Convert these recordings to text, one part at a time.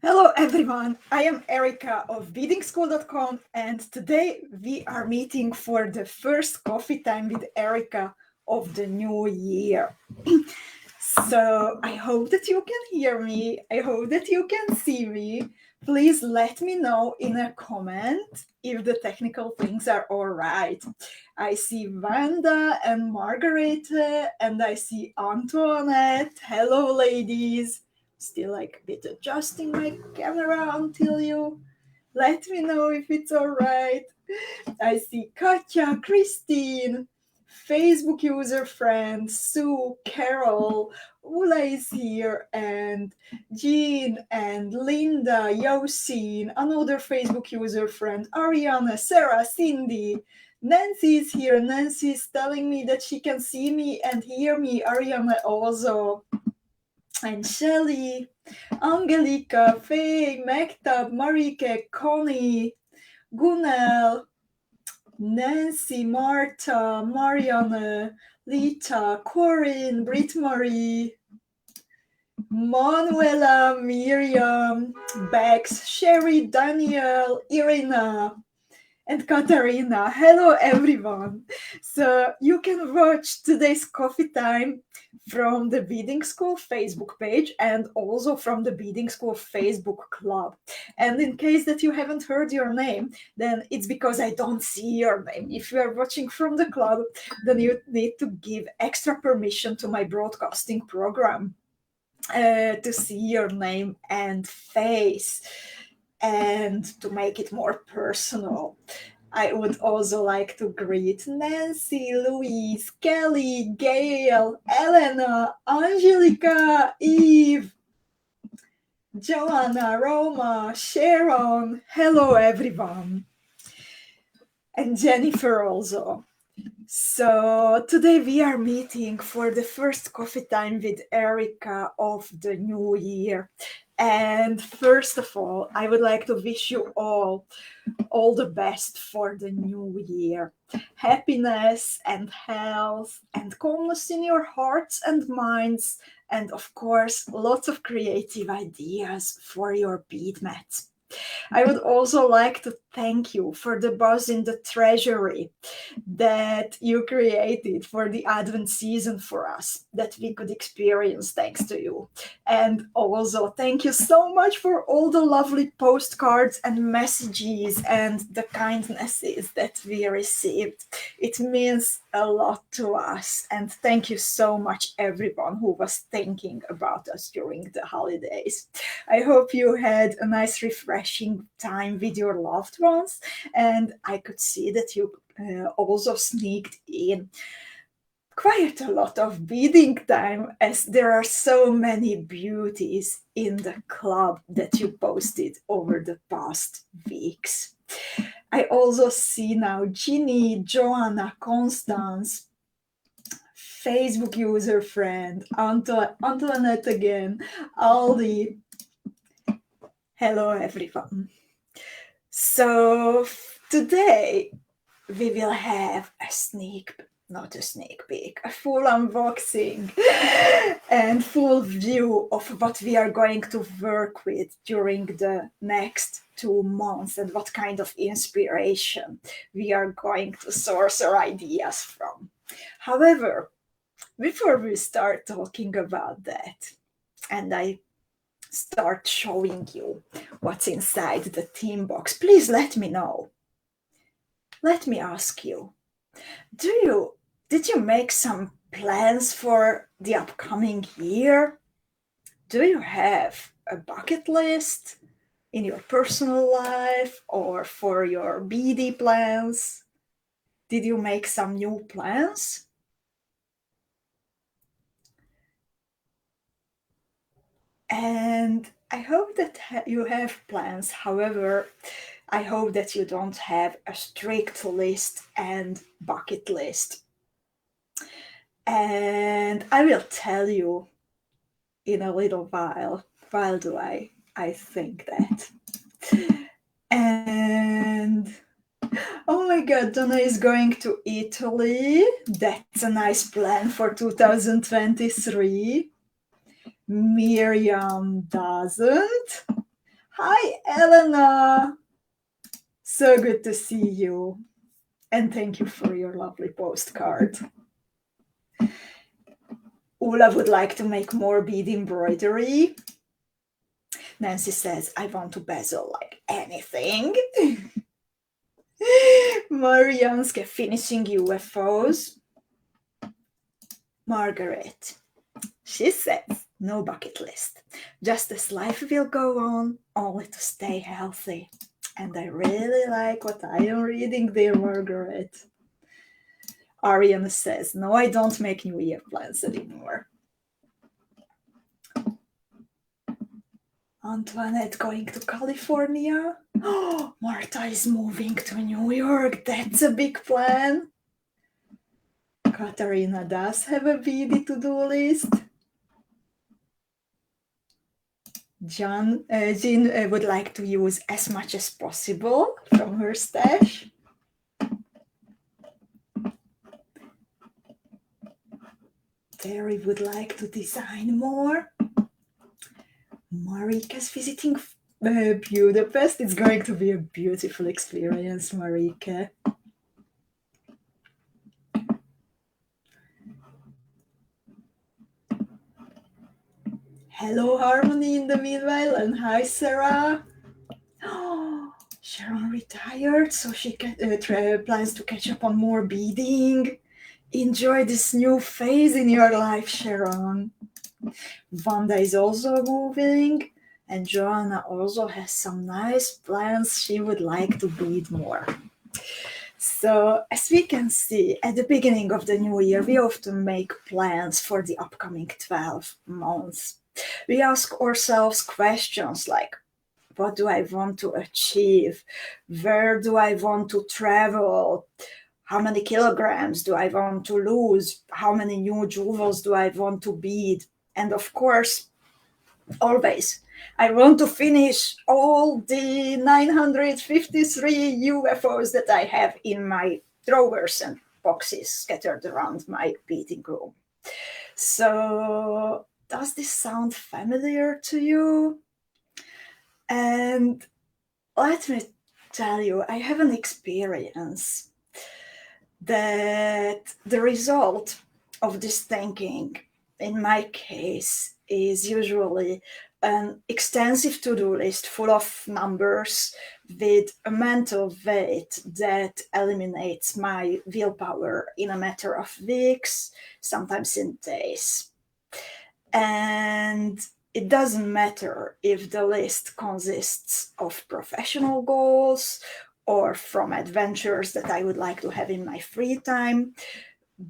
Hello everyone, I am Erika of Beadingschool.com, and today we are meeting for the first coffee time with Erika of the new year. So I hope that you can hear me, I hope that you can see me. Please let me know in a comment if the technical things are all right. I see Wanda and Margarete, and I see Antoinette. Hello ladies. Still like a bit adjusting my camera until you let me know if it's all right. I see Katja, Christine, Facebook user friend, Sue, Carol, Ula is here, and Jean and Linda, Yosin, another Facebook user friend, Ariana, Sarah, Cindy, Nancy is here. Nancy is telling me that she can see me and hear me. Ariana also. And Shelly, Angelica, Faye, Mektab, Marike, Connie, Gunel, Nancy, Marta, Marianne, Lita, Corinne, Brit Marie, Manuela, Miriam, Bex, Sherry, Daniel, Irina, and Katarina. Hello everyone. So you can watch today's coffee time from the Beading School Facebook page and also from the Beading School Facebook club. And in case that you haven't heard your name, then it's because I don't see your name. If you are watching from the club, then you need to give extra permission to my broadcasting program to see your name and face and to make it more personal. I would also like to greet Nancy, Louise, Kelly, Gail, Elena, Angelica, Eve, Joanna, Roma, Sharon. Hello, everyone. And Jennifer also. So today we are meeting for the first coffee time with Erika of the new year. And first of all, I would like to wish you all the best for the new year. Happiness and health and calmness in your hearts and minds. And of course, lots of creative ideas for your bead mats. I would also like to thank you for the buzz in the treasury that you created for the Advent season for us, that we could experience thanks to you. And also thank you so much for all the lovely postcards and messages and the kindnesses that we received. It means a lot to us. And thank you so much, everyone who was thinking about us during the holidays. I hope you had a nice, refreshing time with your loved ones. And I could see that you also sneaked in quite a lot of beading time, as there are so many beauties in the club that you posted over the past weeks. I also see now Ginny, Joanna, Constance, Facebook user friend, Antoinette again, Aldi. Hello everyone. So today we will have a full unboxing and full view of what we are going to work with during the next 2 months and what kind of inspiration we are going to source our ideas from. However, before we start talking about that, and I start showing you what's inside the theme box, please let me know. Let me ask you, did you make some plans for the upcoming year? Do you have a bucket list in your personal life or for your BD plans? Did you make some new plans? And I hope that you have plans. However, I hope that you don't have a strict list and bucket list. And I will tell you in a little while do I think that. And oh my god, Donna is going to Italy. That's a nice plan for 2023. Miriam doesn't. Hi, Elena. So good to see you. And thank you for your lovely postcard. Ula would like to make more bead embroidery. Nancy says, I want to bezel like anything. Marianska finishing UFOs. Margaret, she says, no bucket list. Just as life will go on, only to stay healthy. And I really like what I am reading there, Margaret. Ariana says, no, I don't make New Year plans anymore. Antoinette going to California. Oh, Martha is moving to New York. That's a big plan. Katarina does have a beady to-do list. Jean would like to use as much as possible from her stash. Terry would like to design more. Marika's visiting Budapest. It's going to be a beautiful experience, Marika. Hello, Harmony, in the meanwhile, and hi, Sarah. Oh, Sharon retired, so she plans to catch up on more beading. Enjoy this new phase in your life, Sharon. Wanda is also moving, and Joanna also has some nice plans. She would like to bead more. So, as we can see, at the beginning of the new year, we often make plans for the upcoming 12 months. We ask ourselves questions like, what do I want to achieve? Where do I want to travel? How many kilograms do I want to lose? How many new jewels do I want to bead? And of course, always, I want to finish all the 953 UFOs that I have in my drawers and boxes scattered around my beading room. So, does this sound familiar to you? And let me tell you, I have an experience that the result of this thinking, in my case, is usually an extensive to-do list full of numbers with a mental weight that eliminates my willpower in a matter of weeks, sometimes in days. And it doesn't matter if the list consists of professional goals or from adventures that I would like to have in my free time.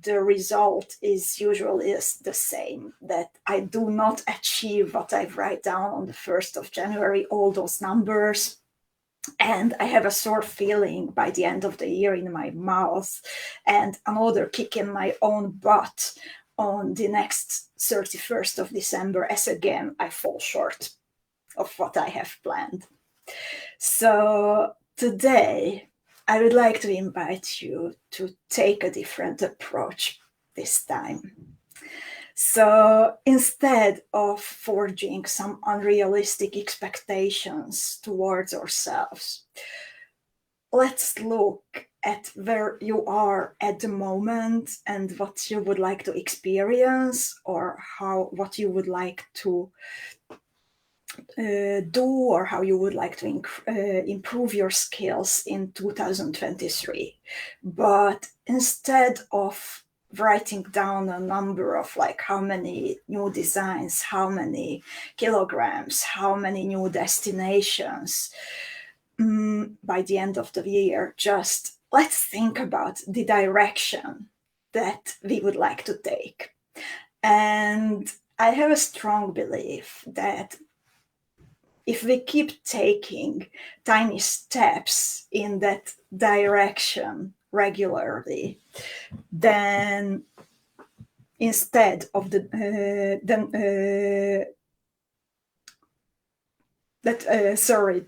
The result is usually the same, that I do not achieve what I write down on the 1st of January, all those numbers. And I have a sore feeling by the end of the year in my mouth and another kick in my own butt on the next 31st of December, as again, I fall short of what I have planned. So today, I would like to invite you to take a different approach this time. So instead of forging some unrealistic expectations towards ourselves, let's look at where you are at the moment and what you would like to experience, or what you would like to do, or how you would like to improve your skills in 2023. But instead of writing down a number of like how many new designs, how many kilograms, how many new destinations by the end of the year, just let's think about the direction that we would like to take. And I have a strong belief that if we keep taking tiny steps in that direction regularly, then instead of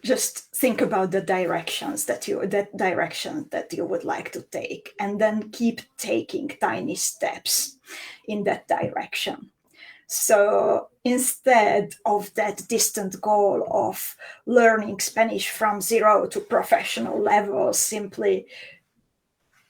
just think about the direction that you would like to take, and then keep taking tiny steps in that direction. So instead of that distant goal of learning Spanish from zero to professional level, simply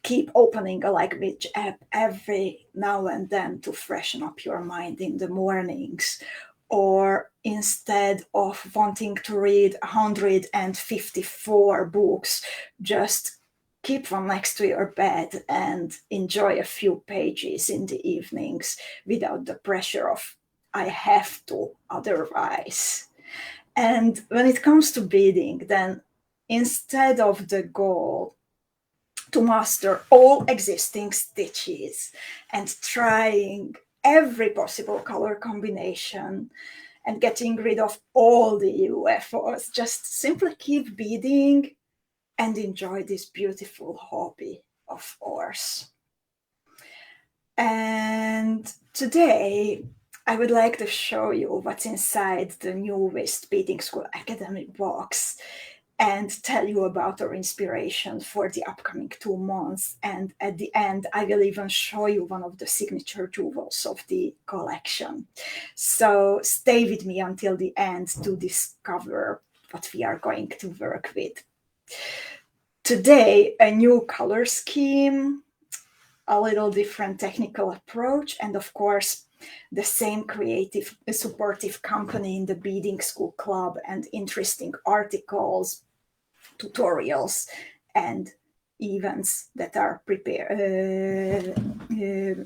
keep opening a language app every now and then to freshen up your mind in the mornings. Or instead of wanting to read 154 books, just keep one next to your bed and enjoy a few pages in the evenings without the pressure of I have to otherwise. And when it comes to beading, then instead of the goal to master all existing stitches and trying every possible color combination and getting rid of all the UFOs, just simply keep beading and enjoy this beautiful hobby of ours. And today I would like to show you what's inside the newest Beadingschool Academy box and tell you about our inspiration for the upcoming 2 months. And at the end, I will even show you one of the signature jewels of the collection. So stay with me until the end to discover what we are going to work with. Today, a new color scheme, a little different technical approach, and of course, the same creative, supportive company in the Beading School Club and interesting articles, tutorials, and events that are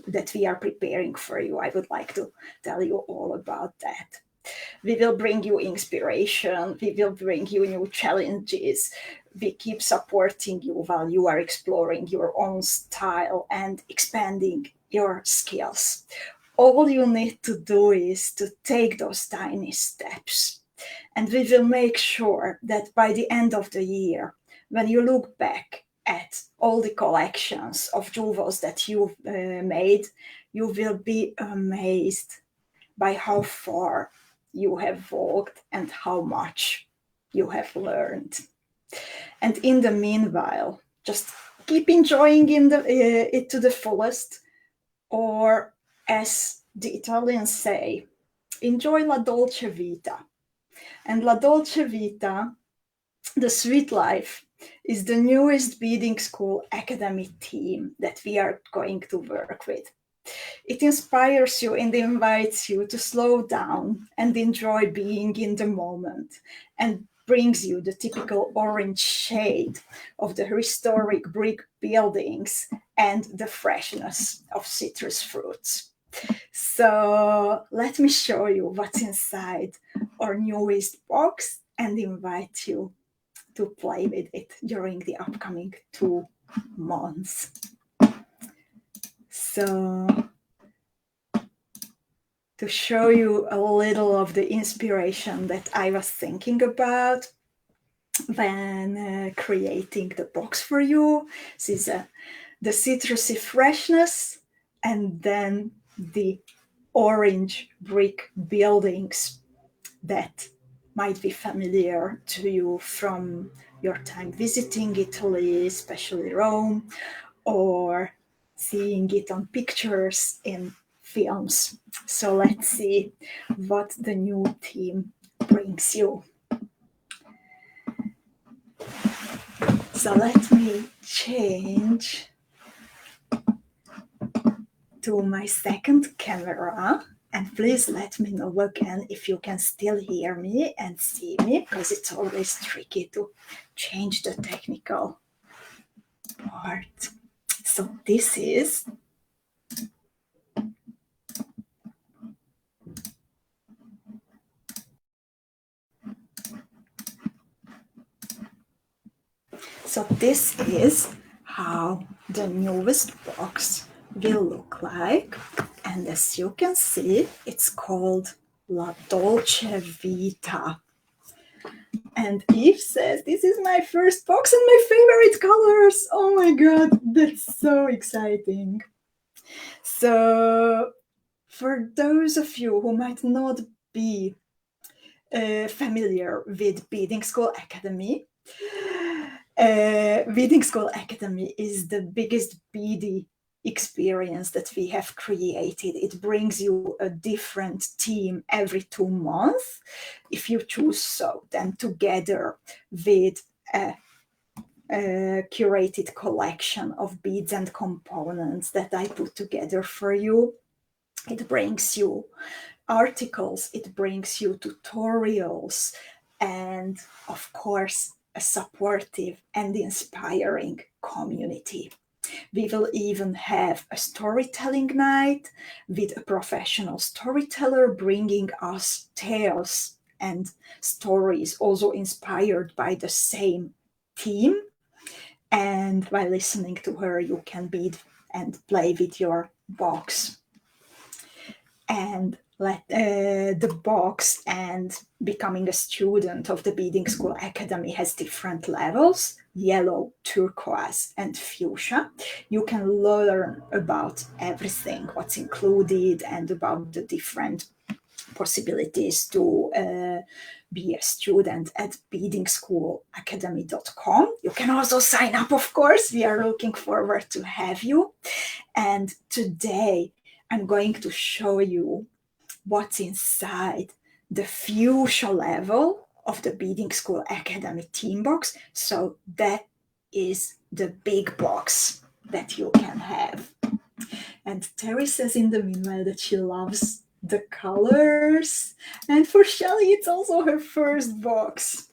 that we are preparing for you. I would like to tell you all about that. We will bring you inspiration. We will bring you new challenges. We keep supporting you while you are exploring your own style and expanding your skills. All you need to do is to take those tiny steps. And we will make sure that by the end of the year, when you look back at all the collections of jewels that you've made, you will be amazed by how far you have walked and how much you have learned. And in the meanwhile, just keep enjoying it to the fullest, or as the Italians say, enjoy la dolce vita. And La Dolce Vita, the sweet life, is the newest Beadingschool Academy theme that we are going to work with. It inspires you and invites you to slow down and enjoy being in the moment, and brings you the typical orange shade of the historic brick buildings and the freshness of citrus fruits. So let me show you what's inside our newest box and invite you to play with it during the upcoming 2 months. So to show you a little of the inspiration that I was thinking about when creating the box for you, this is the citrusy freshness and then the orange brick buildings that might be familiar to you from your time visiting Italy, especially Rome, or seeing it on pictures in films. So let's see what the new theme brings you. So let me change to my second camera, and please let me know again if you can still hear me and see me, because it's always tricky to change the technical part. So this is how the newest box will look like. And as you can see, it's called La Dolce Vita. And Eve says, this is my first box and my favorite colors. Oh my God, that's so exciting. So for those of you who might not be familiar with Beadingschool Academy, Beadingschool Academy is the biggest beady experience that we have created. It brings you a different theme every 2 months, if you choose so, then together with a curated collection of beads and components that I put together for you. It brings you articles, it brings you tutorials, and of course, a supportive and inspiring community. We will even have a storytelling night with a professional storyteller bringing us tales and stories also inspired by the same theme. And by listening to her, you can bead and play with your box. And let the box and becoming a student of the Beadingschool Academy has different levels: yellow, turquoise, and fuchsia. You can learn about everything, what's included, and about the different possibilities to be a student at beadingschoolacademy.com. You can also sign up, of course. We are looking forward to have you. And today I'm going to show you what's inside the fuchsia level of the Beadingschool Academy Theme Box. So that is the big box that you can have. And Terry says in the meanwhile that she loves the colors. And for Shelly, it's also her first box.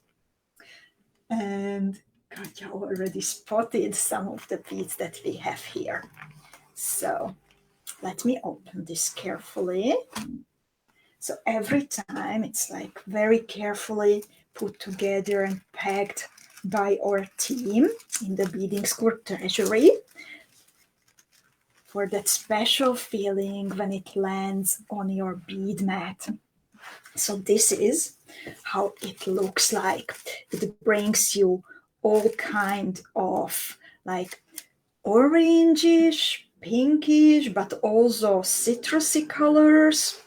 And Katja already spotted some of the beads that we have here. So let me open this carefully. So every time it's like very carefully put together and packed by our team in the Beading School Treasury for that special feeling when it lands on your bead mat. So this is how it looks like. It brings you all kind of like orangish, pinkish, but also citrusy colors,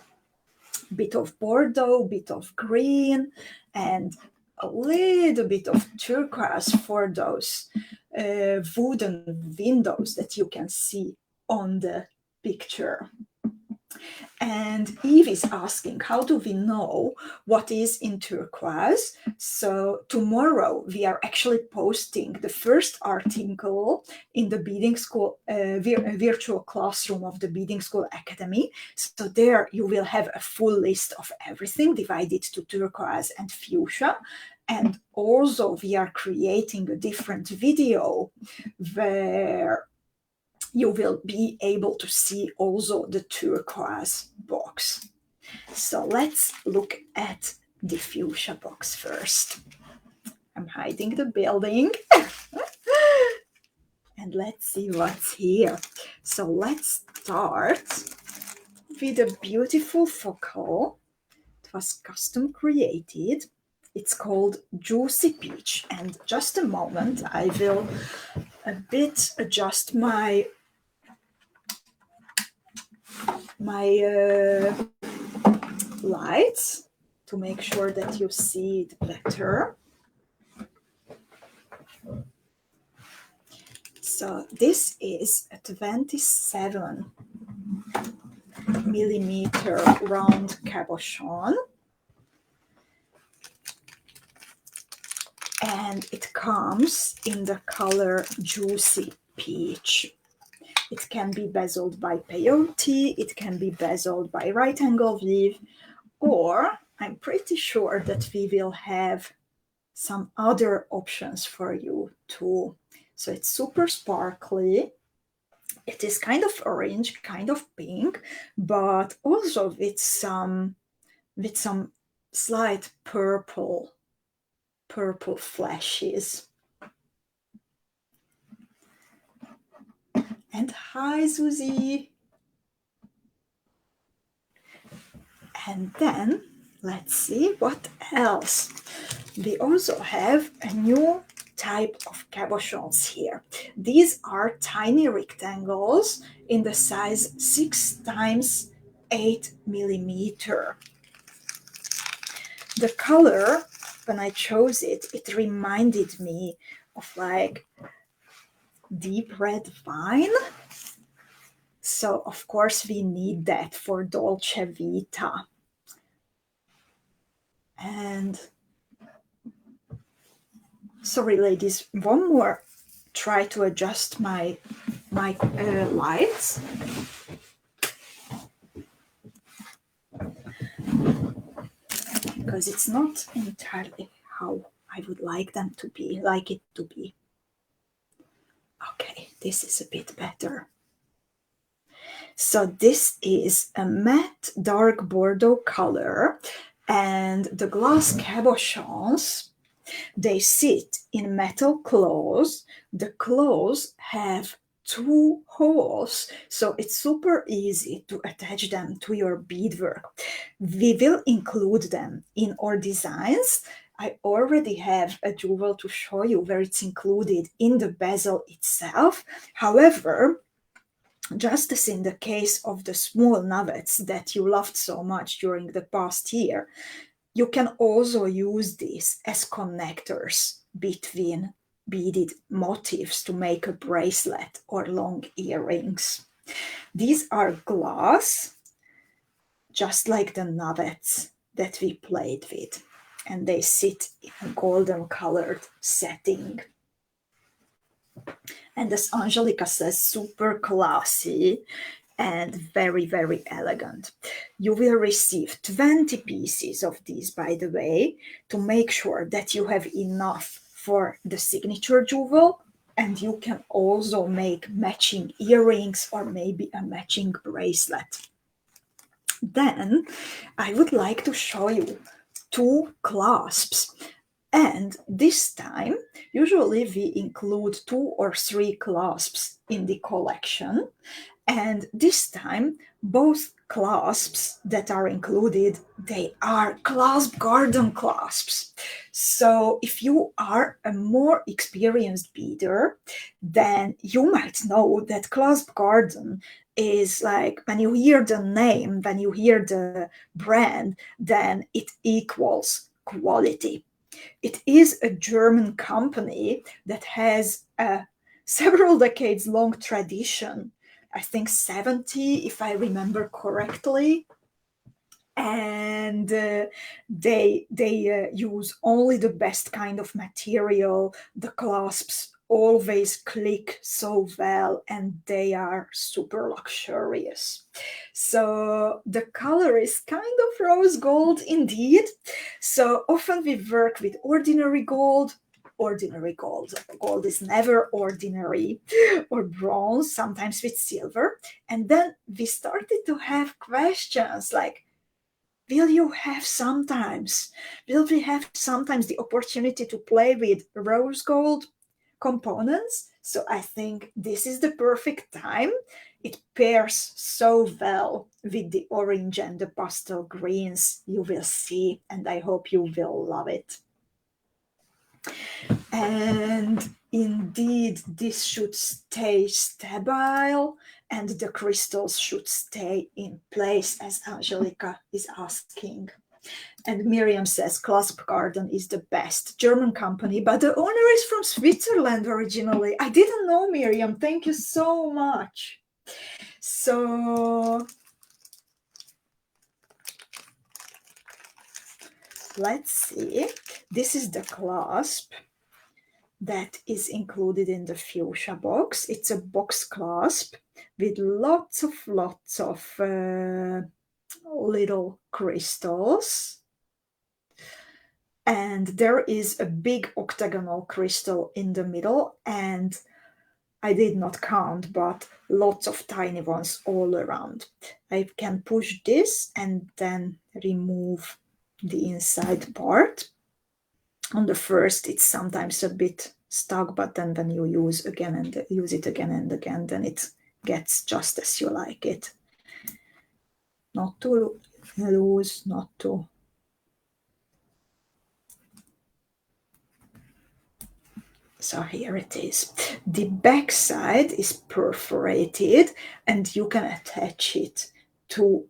bit of Bordeaux, bit of green, and a little bit of turquoise for those wooden windows that you can see on the picture. And Eve is asking, how do we know what is in turquoise? So tomorrow we are actually posting the first article in the Beading School virtual classroom of the Beading School Academy. So there you will have a full list of everything divided to turquoise and fuchsia. And also we are creating a different video where you will be able to see also the turquoise box. So let's look at the fuchsia box first. I'm hiding the building. And let's see what's here. So let's start with a beautiful focal. It was custom created. It's called Juicy Peach. And just a moment, I will a bit adjust my lights to make sure that you see it better. So this is a 27 millimeter round cabochon, and it comes in the color Juicy Peach. It can be bezeled by peyote, it can be bezeled by right angle weave, or I'm pretty sure that we will have some other options for you too. So it's super sparkly. It is kind of orange, kind of pink, but also with some slight purple flashes. And hi, Susie. And then let's see what else. We also have a new type of cabochons here. These are tiny rectangles in the size 6 times 8 millimeter. The color, when I chose it, it reminded me of like deep red wine. So of course we need that for Dolce Vita. And sorry ladies, one more try to adjust my lights. Because it's not entirely how I would like it to be. Okay, this is a bit better. So this is a matte dark Bordeaux color, and the glass cabochons, they sit in metal claws. The claws have 2 holes, so it's super easy to attach them to your beadwork. We will include them in our designs. I already have a jewel to show you where it's included in the bezel itself. However, just as in the case of the small nuggets that you loved so much during the past year, you can also use these as connectors between beaded motifs to make a bracelet or long earrings. These are glass, just like the nuggets that we played with, and they sit in a golden colored setting. And as Angelica says, super classy and very, very elegant. You will receive 20 pieces of these, by the way, to make sure that you have enough for the signature jewel, and you can also make matching earrings or maybe a matching bracelet. Then I would like to show you 2 clasps. And this time, usually we include 2 or 3 clasps in the collection. And this time, both clasps that are included, they are clasp garden clasps. So if you are a more experienced beader, then you might know that clasp garden is like, when you hear the name, when you hear the brand, then it equals quality. It is a German company that has a several decades long tradition, I think 70, if I remember correctly. And they use only the best kind of material. The clasps always click so well, and they are super luxurious. So the color is kind of rose gold indeed. So often we work with ordinary gold. Gold is never ordinary, or bronze, sometimes with silver. And then we started to have questions like, will we have sometimes the opportunity to play with rose gold components? So I think this is the perfect time. It pairs so well with the orange and the pastel greens. You will see, and I hope you will love it. And indeed, this should stay stable, and the crystals should stay in place, as Angelica is asking. And Miriam says Clasp Garden is the best German company, but the owner is from Switzerland originally. I didn't know, Miriam. Thank you so much. So let's see. This is the clasp that is included in the fuchsia box. It's a box clasp with lots of little crystals. And there is a big octagonal crystal in the middle, and I did not count, but lots of tiny ones all around. I can push this and then remove the inside part. On the first, it's sometimes a bit stuck, but then when you use it again and again, then it gets just as you like it. Not too loose, not too. So here it is. The back side is perforated, and you can attach it to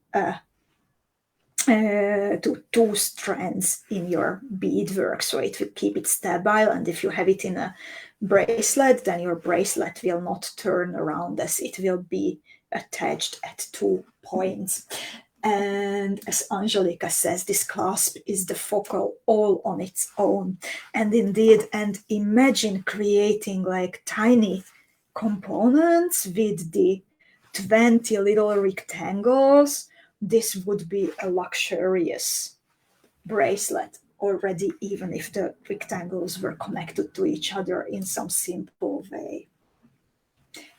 2 strands in your beadwork, so it will keep it stable. And if you have it in a bracelet, then your bracelet will not turn around, as it will be attached at 2 points. And as Angelica says, this clasp is the focal all on its own. And indeed, and imagine creating like tiny components with the 20 little rectangles. This would be a luxurious bracelet already, even if the rectangles were connected to each other in some simple way.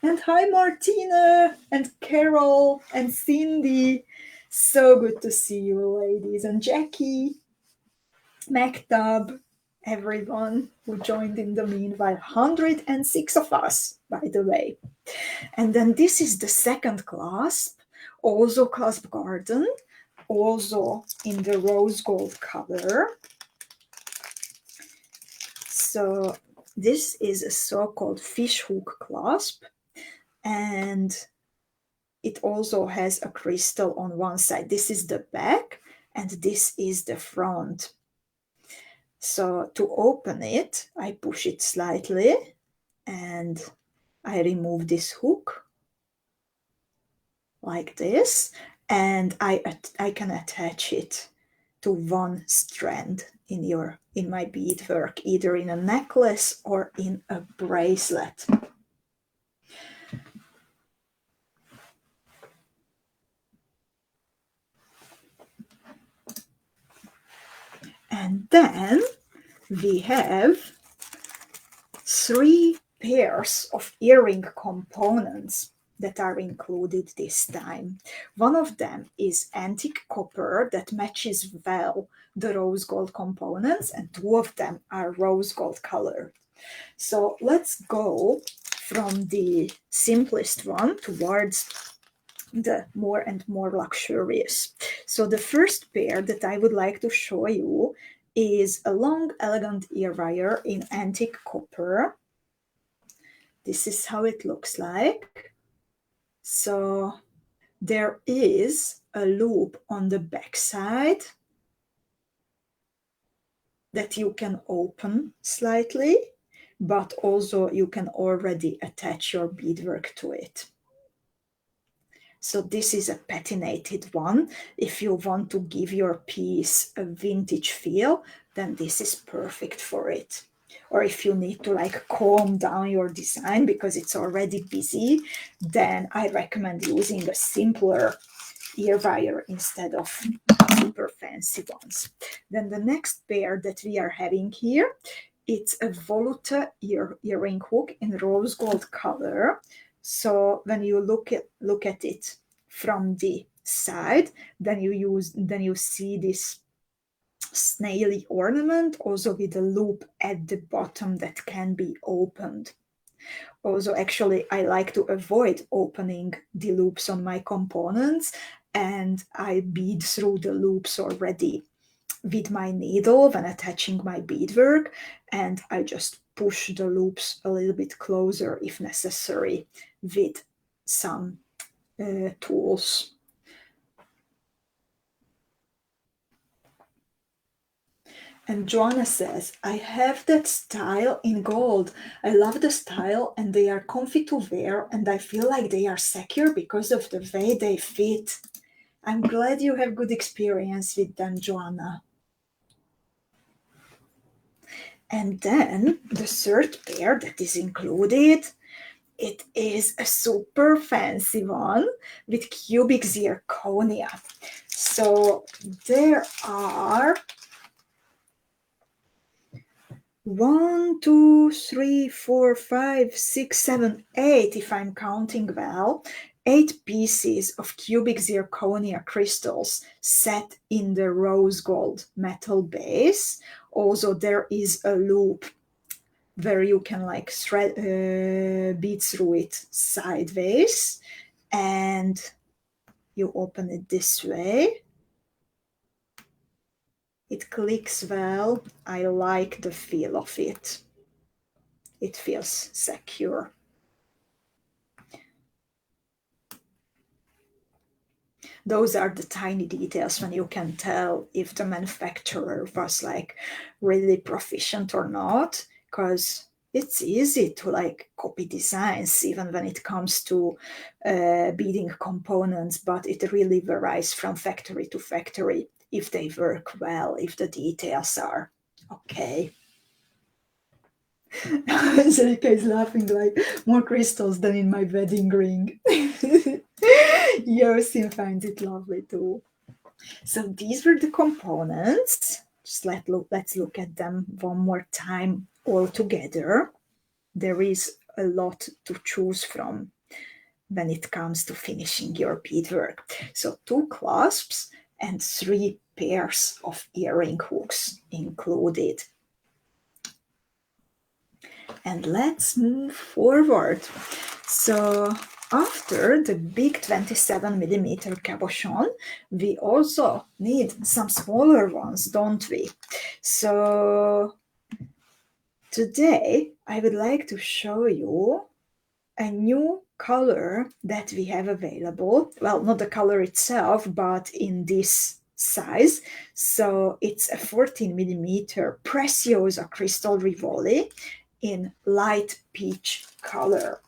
And hi, Martina and Carol and Cindy. So good to see you, ladies. And Jackie, Maktab, everyone who joined in the meanwhile. 106 of us, by the way. And then this is the second clasp, also clasp garden, also in the rose gold color. So this is a so-called fishhook clasp, and it also has a crystal on one side. This is the back and this is the front. So to open it, I push it slightly and I remove this hook like this, and I can attach it to one strand in my beadwork, either in a necklace or in a bracelet. And then we have 3 pairs of earring components that are included this time. One of them is antique copper that matches well the rose gold components, and 2 of them are rose gold colored. So let's go from the simplest one towards the more and more luxurious. So the first pair that I would like to show you is a long, elegant ear wire in antique copper. This is how it looks like. So there is a loop on the back side that you can open slightly, but also you can already attach your beadwork to it. So this is a patinated one. If you want to give your piece a vintage feel, then this is perfect for it. Or if you need to like calm down your design because it's already busy, then I recommend using a simpler ear wire instead of super fancy ones. Then the next pair that we are having here, it's a Voluta earring hook in rose gold color. So when you look at it from the side, then you see this snaily ornament, also with a loop at the bottom that can be opened. Also, actually, I like to avoid opening the loops on my components, and I bead through the loops already with my needle when attaching my beadwork, and I just push the loops a little bit closer if necessary with some tools. And Joanna says, I have that style in gold. I love the style and they are comfy to wear, and I feel like they are secure because of the way they fit. I'm glad you have good experience with them, Joanna. And then the third pair that is included, it is a super fancy one with cubic zirconia. So there are 1, 2, 3, 4, 5, 6, 7, 8, if I'm counting well, 8 pieces of cubic zirconia crystals set in the rose gold metal base. Also, there is a loop where you can like thread, bead through it sideways, and you open it this way. It clicks well. I like the feel of it. It feels secure. Those are the tiny details when you can tell if the manufacturer was like really proficient or not, because it's easy to like copy designs even when it comes to beading components, but it really varies from factory to factory if they work well, if the details are okay. Erika is laughing like more crystals than in my wedding ring. Yosin finds it lovely too. So these were the components. Just let's look at them one more time all together. There is a lot to choose from when it comes to finishing your beadwork. So 2 clasps and 3 pairs of earring hooks included. And let's move forward. So after the big 27mm cabochon, we also need some smaller ones, don't we? So today I would like to show you a new color that we have available. Well, not the color itself, but in this size. So it's a 14mm Preciosa Crystal Rivoli in light peach color.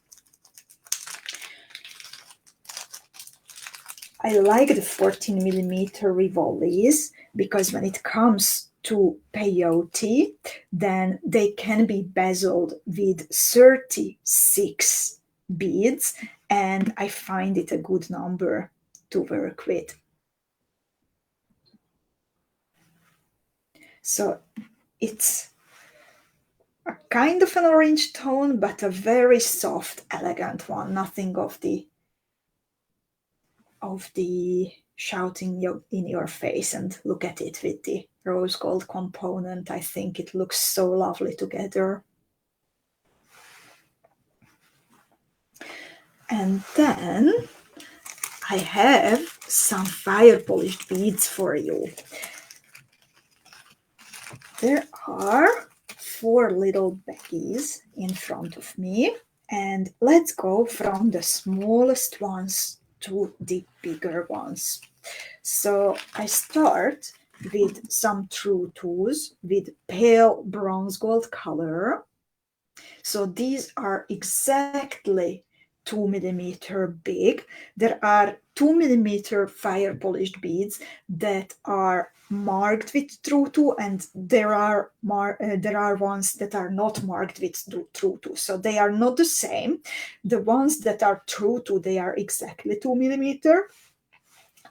I like the 14mm Rivolis because when it comes to peyote, then they can be bezeled with 36 beads, and I find it a good number to work with. So it's a kind of an orange tone, but a very soft, elegant one. Nothing of the shouting in your face. And look at it with the rose gold component. I think it looks so lovely together. And then I have some fire polished beads for you. There are 4 little baggies in front of me, and let's go from the smallest ones to the bigger ones. So I start with some true twos with pale bronze gold color. So these are exactly 2mm big. There are 2mm fire polished beads that are marked with true two, and there are ones that are not marked with true two. So they are not the same. The ones that are true two, they are exactly 2mm.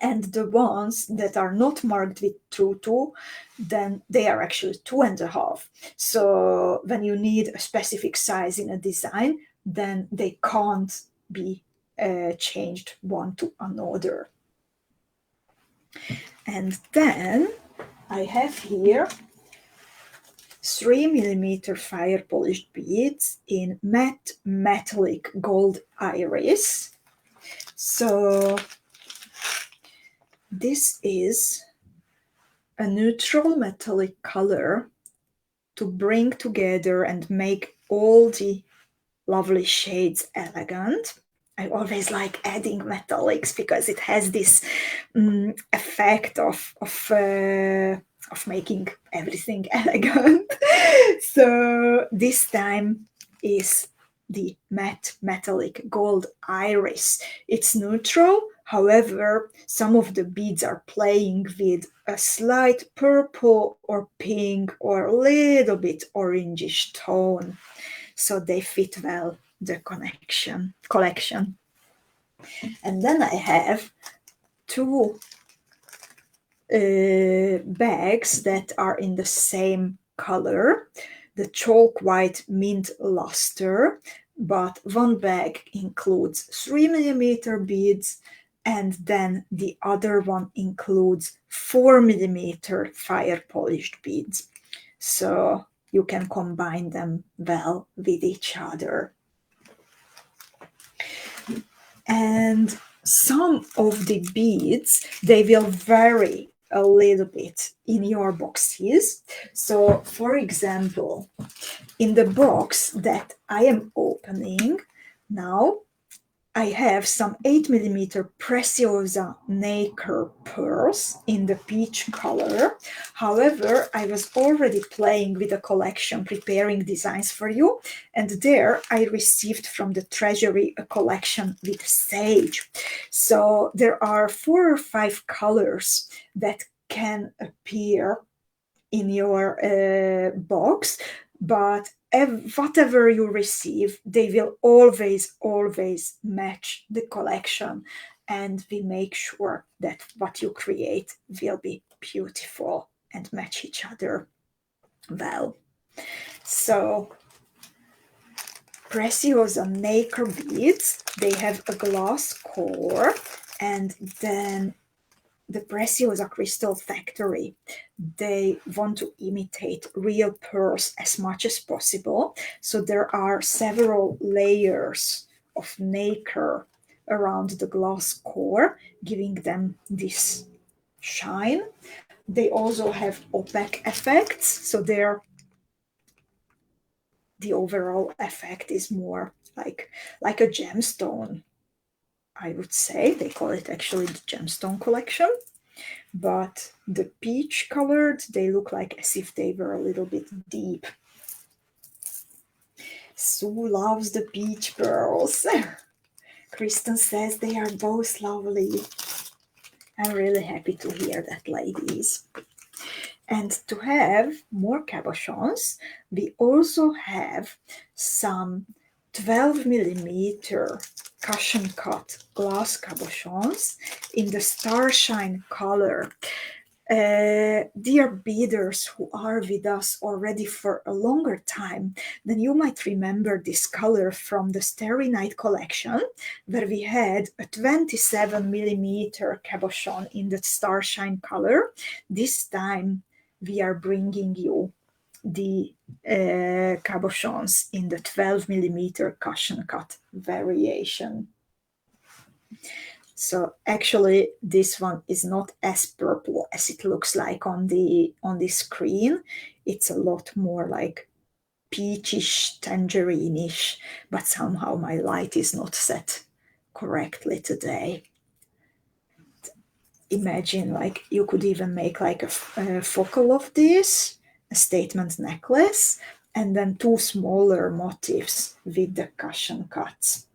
And the ones that are not marked with true two, then they are actually 2.5. So when you need a specific size in a design, then they can't be changed one to another. And then I have here 3mm fire polished beads in matte metallic gold iris. So this is a neutral metallic color to bring together and make all the lovely shades elegant. I always like adding metallics because it has this effect of making everything elegant. So this time is the matte metallic gold iris. It's neutral. However, some of the beads are playing with a slight purple or pink or a little bit orangish tone. So they fit well the collection. And then I have 2 bags that are in the same color, the chalk white mint luster, but one bag includes 3mm beads, and then the other one includes 4mm fire polished beads. So you can combine them well with each other. And some of the beads, they will vary a little bit in your boxes. So for example, in the box that I am opening now, I have some 8mm Preciosa nacre pearls in the peach color. However, I was already playing with the collection, preparing designs for you, and there I received from the treasury a collection with sage. So there are 4 or 5 colors that can appear in your box, but whatever you receive, they will always match the collection, and we make sure that what you create will be beautiful and match each other well. So Preciosa nacre beads, they have a glass core, and then the Preciosa Crystal Factory, they want to imitate real pearls as much as possible. So there are several layers of nacre around the glass core, giving them this shine. They also have opaque effects, so the overall effect is more like a gemstone, I would say. They call it actually the gemstone collection. But the peach colored, they look like as if they were a little bit deep. Sue loves the peach pearls. Kristen says they are both lovely. I'm really happy to hear that, ladies. And to have more cabochons, we also have some 12mm cushion cut glass cabochons in the Starshine color. Dear beaders who are with us already for a longer time, then you might remember this color from the Starry Night collection, where we had a 27mm cabochon in the Starshine color. This time we are bringing you the cabochons in the 12mm cushion cut variation. So actually this one is not as purple as it looks like on the screen. It's a lot more like peachish, tangerine-ish, but somehow my light is not set correctly today. Imagine like you could even make like a focal of this, a statement necklace, and then 2 smaller motifs with the cushion cuts.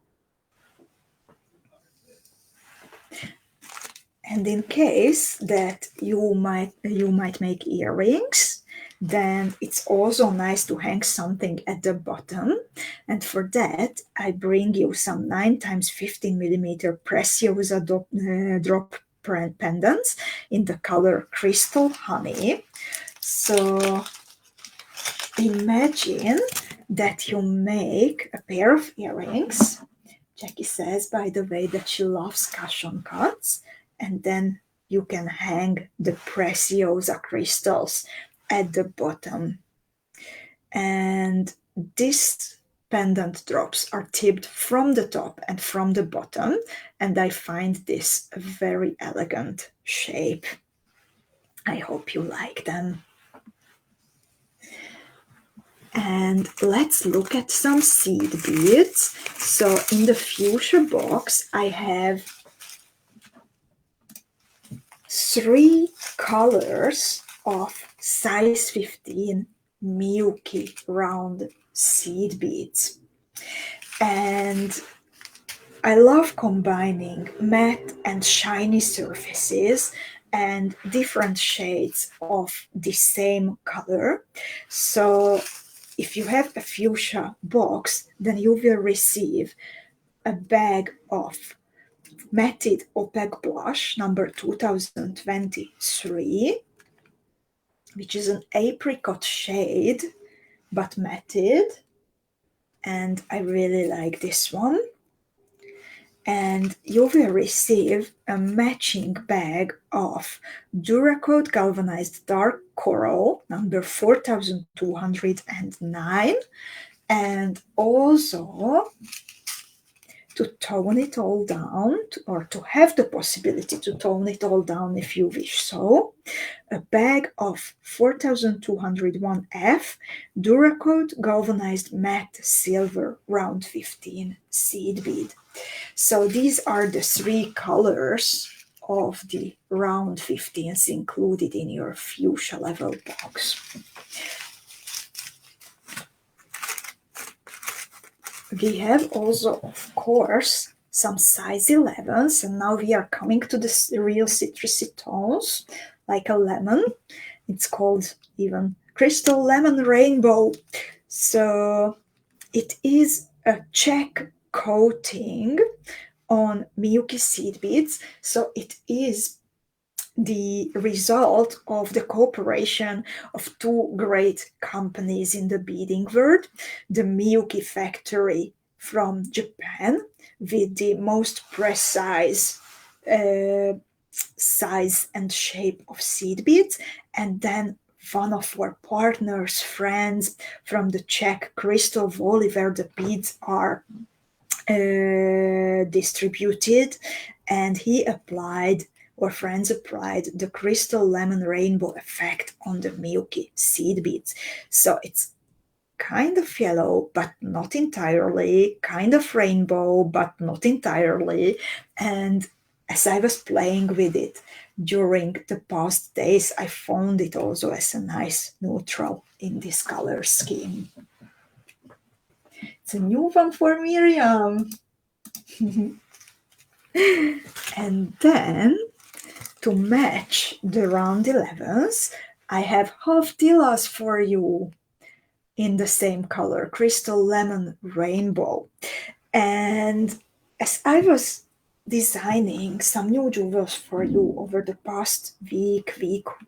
And in case that you might make earrings, then it's also nice to hang something at the bottom. And for that, I bring you some 9x15mm Preciosa drop pendants in the color Crystal Honey. So imagine that you make a pair of earrings. Jackie says, by the way, that she loves cushion cuts, and then you can hang the Preciosa crystals at the bottom. And these pendant drops are tipped from the top and from the bottom, and I find this a very elegant shape. I hope you like them. And let's look at some seed beads. So in the fuchsia box, I have 3 colors of size 15 milky round seed beads. And I love combining matte and shiny surfaces and different shades of the same color. So if you have a fuchsia box, then you will receive a bag of matted opaque blush number 2023, which is an apricot shade but matted, and I really like this one. And you will receive a matching bag of Duracoat galvanized dark coral number 4209, and also to tone it all down, or to have the possibility to tone it all down if you wish so, a bag of 4201F Duracoat galvanized matte silver round 15 seed bead. So these are the 3 colors of the round 15s included in your fuchsia level box. We have also, of course, some size 11s, and now we are coming to the real citrusy tones, like a lemon. It's called even Crystal Lemon Rainbow. So it is a check coating on Miyuki seed beads. So it is the result of the cooperation of 2 great companies in the beading world, the Miyuki factory from Japan with the most precise size and shape of seed beads, and then one of our partners, friends from the Czech Crystal Valley, where the beads are distributed, and he applied, or friends applied, the Crystal Lemon Rainbow effect on the Miyuki seed beads. So it's kind of yellow, but not entirely, kind of rainbow, but not entirely. And as I was playing with it during the past days, I found it also as a nice neutral in this color scheme. It's a new one for Miriam. And then, to match the round 11s, I have half Tilas for you in the same color, Crystal Lemon Rainbow. And as I was designing some new jewels for you over the past week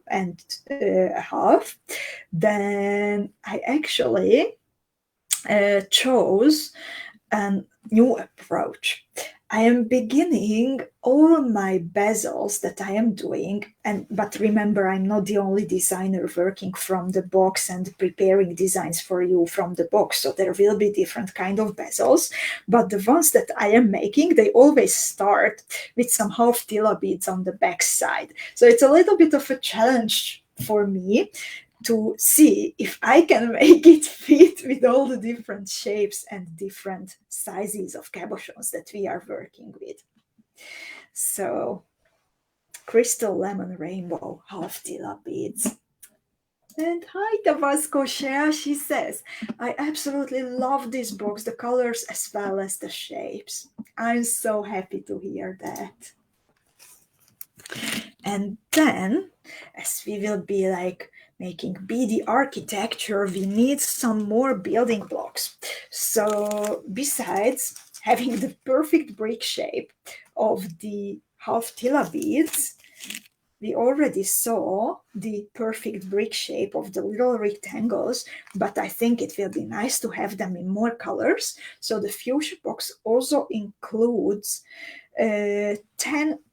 and a half, then I actually chose a new approach. I am beginning all my bezels that I am doing, but remember, I'm not the only designer working from the box and preparing designs for you from the box, so there will be different kind of bezels, but the ones that I am making, they always start with some half tila beads on the back side. So it's a little bit of a challenge for me to see if I can make it fit with all the different shapes and different sizes of cabochons that we are working with. So, Crystal Lemon Rainbow half tila beads. And hi, Tabasco Shea, she says, I absolutely love this box, the colors as well as the shapes. I'm so happy to hear that. And then, as we will be like making beady architecture, we need some more building blocks. So besides having the perfect brick shape of the half tila beads, we already saw the perfect brick shape of the little rectangles, but I think it will be nice to have them in more colors. So the fuchsia box also includes 10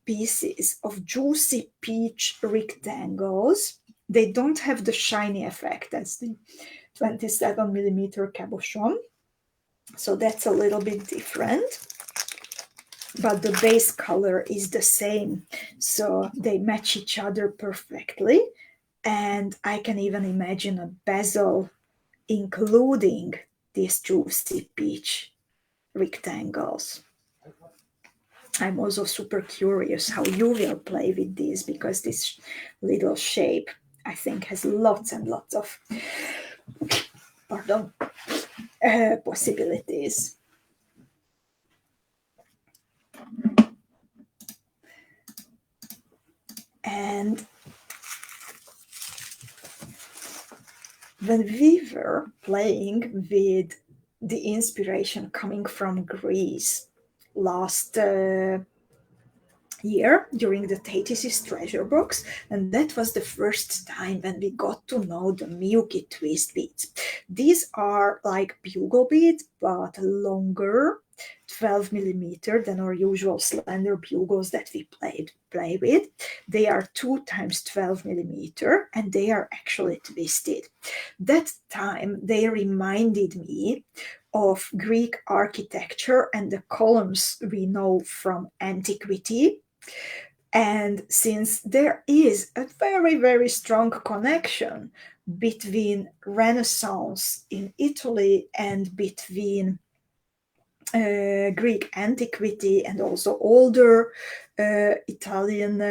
pieces of juicy peach rectangles. They don't have the shiny effect as the 27mm cabochon, so that's a little bit different, but the base color is the same, so they match each other perfectly. And I can even imagine a bezel including these juicy peach rectangles. I'm also super curious how you will play with these, because this little shape, I think, has lots and lots of possibilities. And when we were playing with the inspiration coming from Greece last year during the Thetis treasure box, and that was the first time when we got to know the Miyuki twist beads. These are like bugle beads, but longer, 12mm than our usual slender bugles that we play with. They are 2 times 12mm, and they are actually twisted. That time they reminded me of Greek architecture and the columns we know from antiquity. And since there is a very, very strong connection between Renaissance in Italy and between Greek antiquity and also older Italian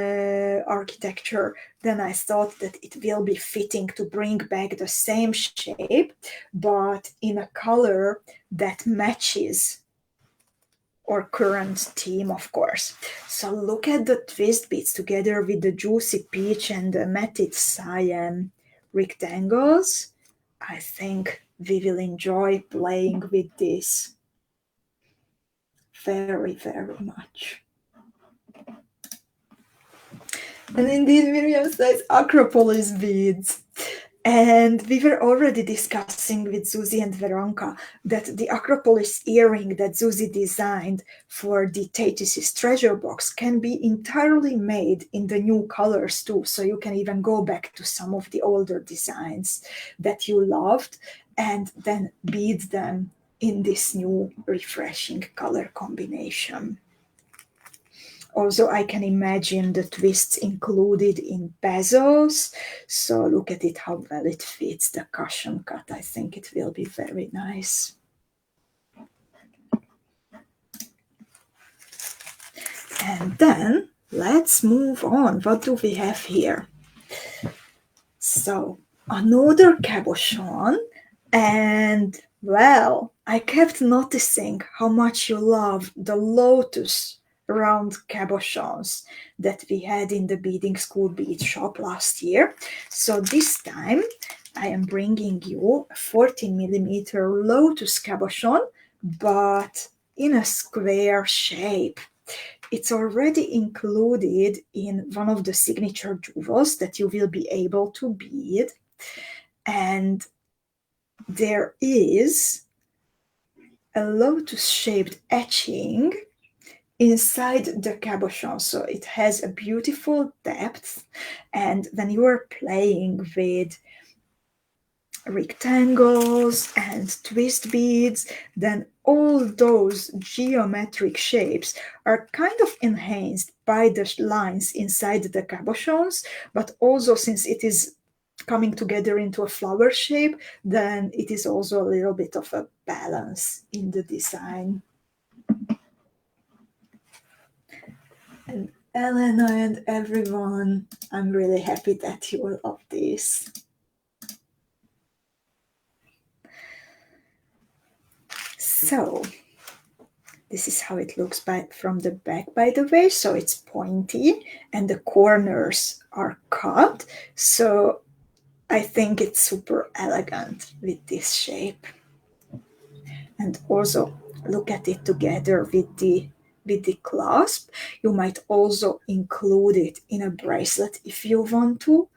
architecture, then I thought that it will be fitting to bring back the same shape, but in a color that matches our current theme, of course. So look at the twist beads together with the juicy peach and the matted cyan rectangles. I think we will enjoy playing with this very, very much. And indeed, Miriam says Acropolis beads. And we were already discussing with Zuzi and Veronka that the Acropolis earring that Zuzi designed for the Thetis treasure box can be entirely made in the new colors too. So you can even go back to some of the older designs that you loved and then bead them in this new refreshing color combination. Also, I can imagine the twists included in bezels. So look at it, how well it fits the cushion cut. I think it will be very nice. And then let's move on. What do we have here? So another cabochon. And well, I kept noticing how much you love the lotus round cabochons that we had in the beading school bead shop last year. So this time I am bringing you a 14mm lotus cabochon, but in a square shape. It's already included in one of the signature jewels that you will be able to bead. And there is a lotus-shaped etching inside the cabochon, so it has a beautiful depth. And when you are playing with rectangles and twist beads, then all those geometric shapes are kind of enhanced by the lines inside the cabochons, but also since it is coming together into a flower shape, then it is also a little bit of a balance in the design. And Elena and everyone, I'm really happy that you will love this. So this is how it looks from the back, by the way. So it's pointy and the corners are cut. So I think it's super elegant with this shape. And also look at it together with the clasp. You might also include it in a bracelet if you want to.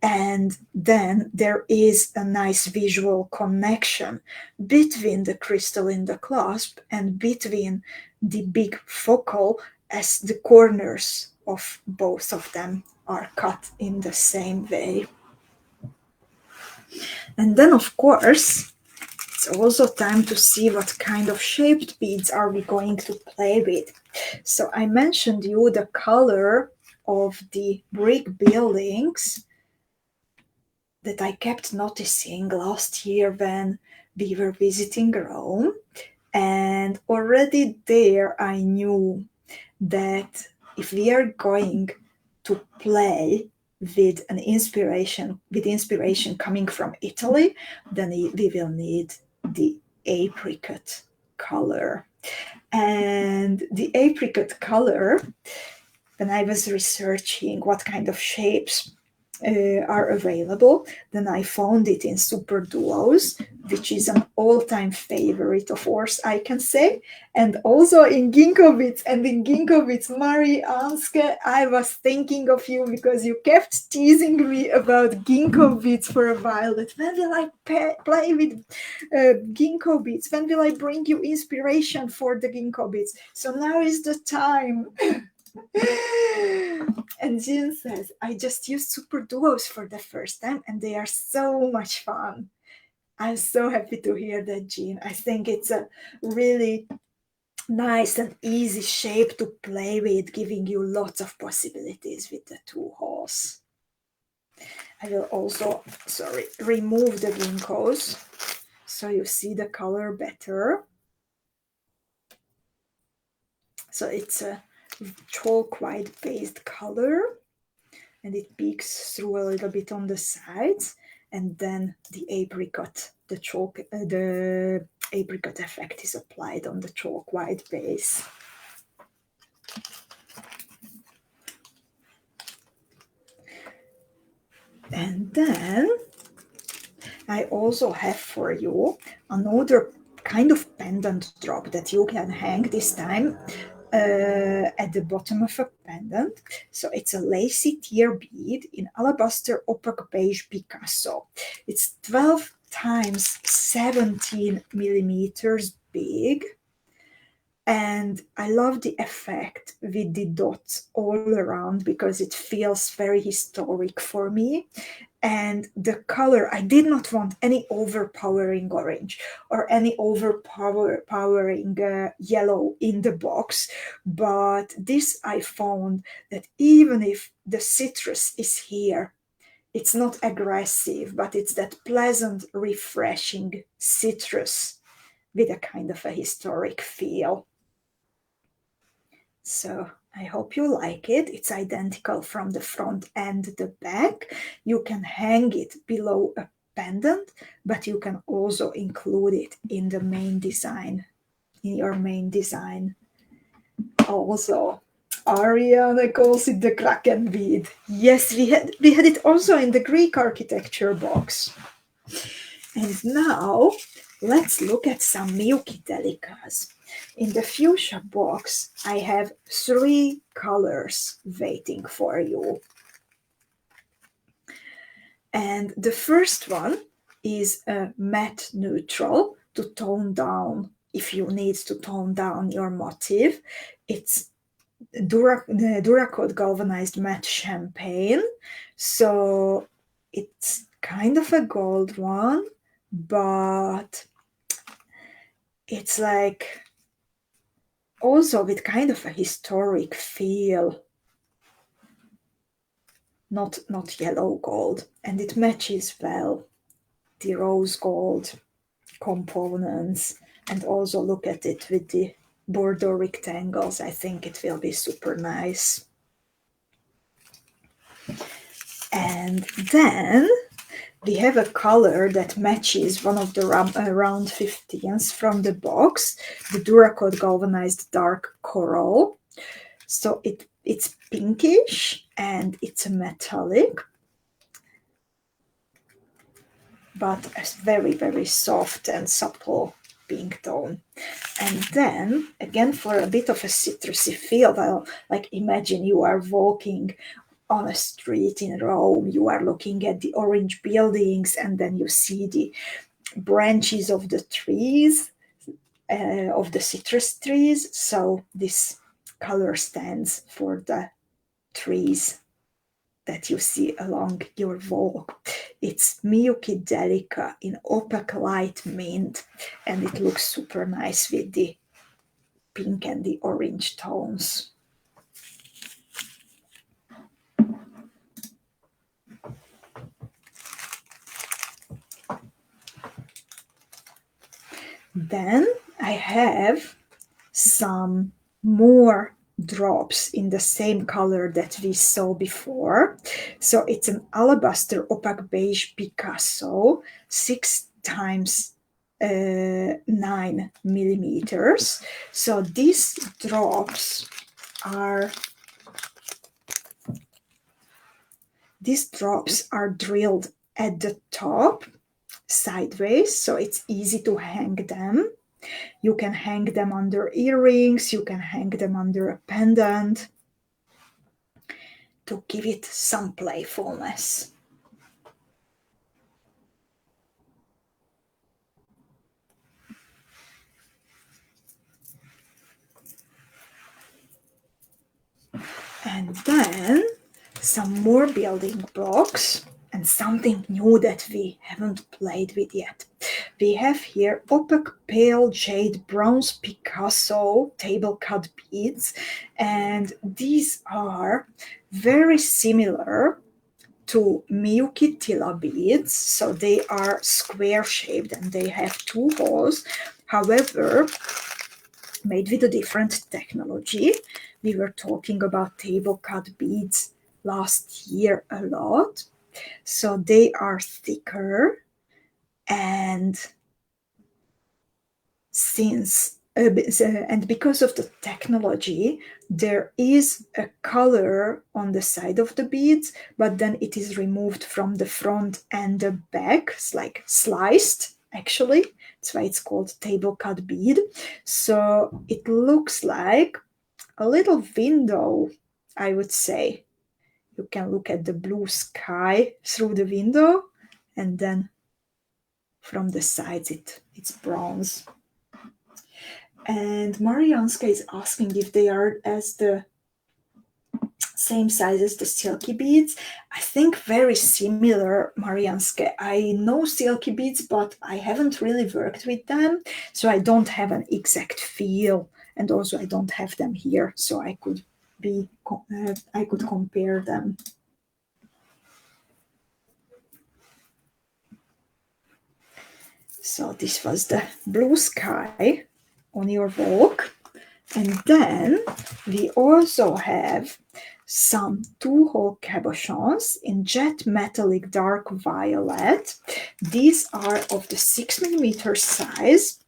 And then there is a nice visual connection between the crystal in the clasp and between the big focal, as the corners of both of them are cut in the same way. And then, of course, it's also time to see what kind of shaped beads are we going to play with. So I mentioned you the color of the brick buildings that I kept noticing last year when we were visiting Rome. And already there I knew that if we are going to play with inspiration coming from Italy, then we will need the apricot color. And the apricot color, when I was researching what kind of shapes are available, then I found it in Super Duos, which is an all-time favorite of ours, I can say, and also in Ginkgo Beads. And in Ginkgo Beads, Marie, Anske, I was thinking of you because you kept teasing me about Ginkgo Beads for a while, that when will I play with Ginkgo Beads? When will I bring you inspiration for the Ginkgo Beads? So now is the time. And Jean says, I just used Super Duos for the first time and they are so much fun. I'm so happy to hear that, Jean. I think it's a really nice and easy shape to play with, giving you lots of possibilities with the two holes. I will also, remove the wrinkles so you see the color better. So it's a chalk white based color, and it peeks through a little bit on the sides, and then the apricot, the apricot effect is applied on the chalk white base. And then I also have for you another kind of pendant drop that you can hang this time at the bottom of a pendant. So it's a lacy tear bead in alabaster opaque beige Picasso. It's 12 times 17 millimeters big. And I love the effect with the dots all around because it feels very historic for me. And the color, I did not want any overpowering orange or any overpowering yellow in the box. But this I found that even if the citrus is here, it's not aggressive, but it's that pleasant, refreshing citrus with a kind of a historic feel. So I hope you like it. It's identical from the front and the back. You can hang it below a pendant, but you can also include it in the main design, in your main design. Also, Ariana calls it the Kraken bead. Yes, we had it also in the Greek architecture box. And now let's look at some 𝐊𝐿𝐼. In the fuchsia box, I have 3 colors waiting for you. And the first one is a matte neutral to tone down, if you need to tone down your motif. It's Duracod galvanized matte champagne. So it's kind of a gold one, but it's like also with kind of a historic feel, not yellow gold, and it matches well the rose gold components. And also look at it with the bordeaux rectangles. I think it will be super nice. And then we have a color that matches one of the round 15s from the box, the Duracod galvanized dark coral. So it's pinkish and it's a metallic, but a very, very soft and supple pink tone. And then again, for a bit of a citrusy feel, like imagine you are walking on a street in Rome, you are looking at the orange buildings, and then you see the branches of the trees, of the citrus trees. So this color stands for the trees that you see along your walk. It's 𝐊𝐿𝐼 in opaque light mint, and it looks super nice with the pink and the orange tones. Then I have some more drops in the same color that we saw before. So it's an alabaster opaque beige Picasso, 6 times 9 millimeters. So these drops are drilled at the top sideways, so it's easy to hang them. You can hang them under earrings, you can hang them under a pendant to give it some playfulness. And then some more building blocks and something new that we haven't played with yet. we have here opaque pale jade bronze Picasso table cut beads, and these are very similar to Miyuki Tila beads, so they are square shaped and they have 2 holes. However, made with a different technology. We were talking about table cut beads last year a lot. So they are thicker, and because of the technology, there is a color on the side of the beads, but then it is removed from the front and the back. It's like sliced, actually. That's why it's called table cut bead. So it looks like a little window, I would say. You can look at the blue sky through the window, and then from the sides it's bronze. And Marianska is asking if they are as the same size as the silky beads. I think very similar, Marianska. I know silky beads, but I haven't really worked with them, so I don't have an exact feel, and also I don't have them here, so I could compare them. So this was the blue sky on your walk. And then we also have some 2-hole cabochons in jet metallic dark violet. These are of the 6mm size.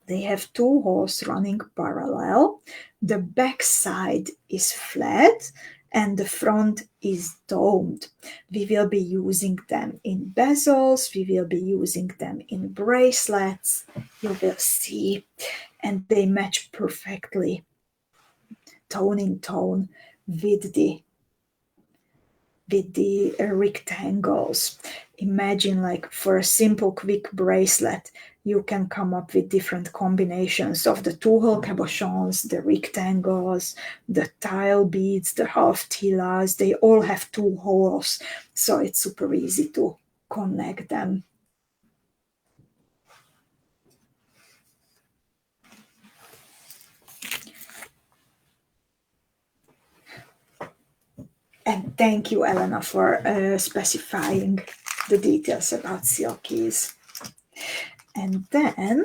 They have 2 holes running parallel. The back side is flat and the front is domed. We will be using them in bezels, we will be using them in bracelets, you will see, and they match perfectly, tone in tone, with the rectangles. Imagine, like, for a simple quick bracelet, you can come up with different combinations of the 2-hole cabochons, the rectangles, the tile beads, the half tilas. They all have 2 holes, so it's super easy to connect them. And thank you, Elena, for specifying the details about silkies. And then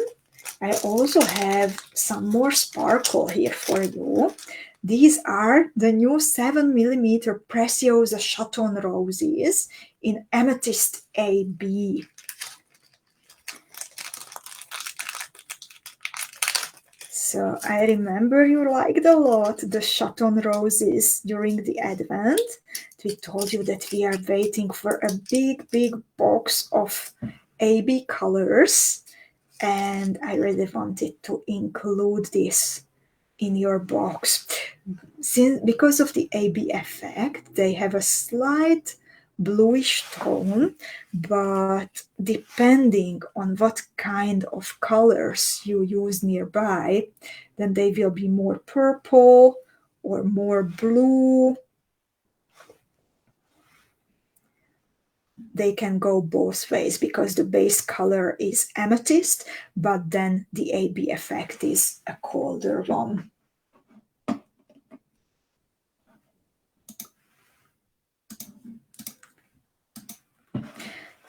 I also have some more sparkle here for you. These are the new 7mm Preciosa Chaton roses in Amethyst AB. So I remember you liked a lot the Chaton roses during the Advent. We told you that we are waiting for a big box of AB colors, and I really wanted to include this in your box. Because of the AB effect, they have a slight bluish tone, but depending on what kind of colors you use nearby, then they will be more purple or more blue. They can go both ways because the base color is amethyst, but then the AB effect is a colder one.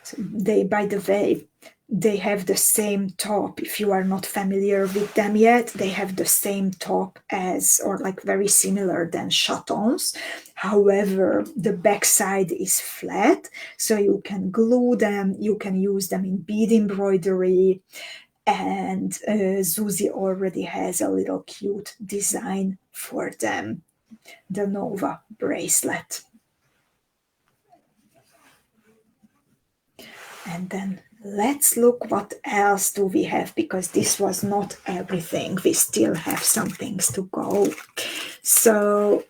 So by the way, they have the same top. If you are not familiar with them yet, they have the same top as, or like very similar than chatons. However, the back side is flat, so you can glue them, you can use them in bead embroidery, and Zuzi already has a little cute design for them, the Nova bracelet. And then let's look what else do we have, because this was not everything. We still have some things to go. So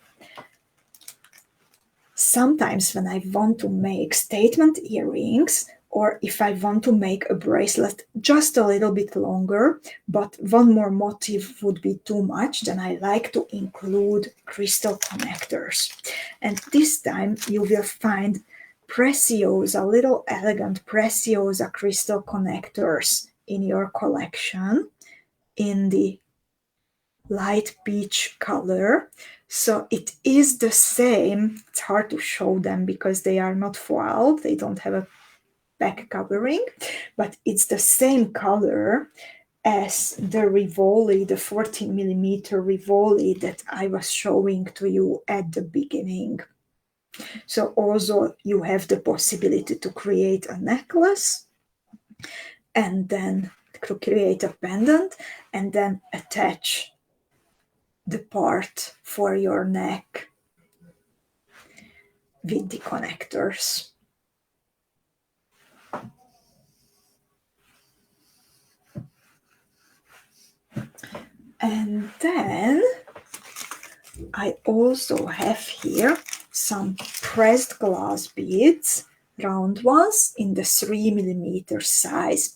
sometimes when I want to make statement earrings, or if I want to make a bracelet just a little bit longer, but one more motif would be too much, then I like to include crystal connectors. And this time you will find Preciosa, little elegant Preciosa crystal connectors in your collection in the light peach color. So it is the same. It's hard to show them because they are not foiled. They don't have a back covering, but it's the same color as the Rivoli, the 14 millimeter Rivoli that I was showing to you at the beginning. So also you have the possibility to create a necklace and then to create a pendant and then attach the part for your neck with the connectors. And then I also have here some pressed glass beads, round ones in the 3 millimeter size.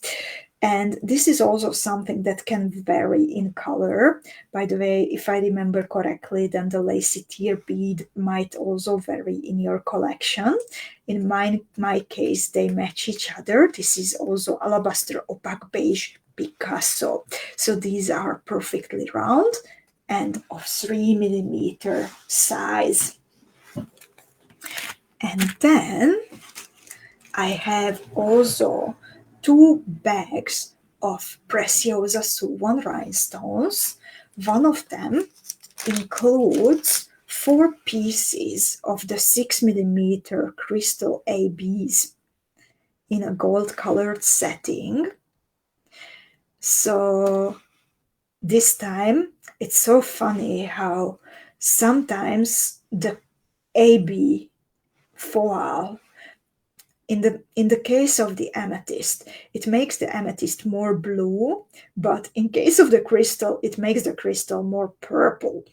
And this is also something that can vary in color. By the way, if I remember correctly, then the lacy tear bead might also vary in your collection. In my case, they match each other. This is also alabaster opaque beige Picasso. So these are perfectly round and of 3 millimeter size. And then I have also 2 bags of Preciosa Suwon rhinestones. One of them includes 4 pieces of the 6 millimeter crystal ABs in a gold colored setting. So this time it's so funny how sometimes the AB foil, in the case of the amethyst, it makes the amethyst more blue, but in case of the crystal, it makes the crystal more purple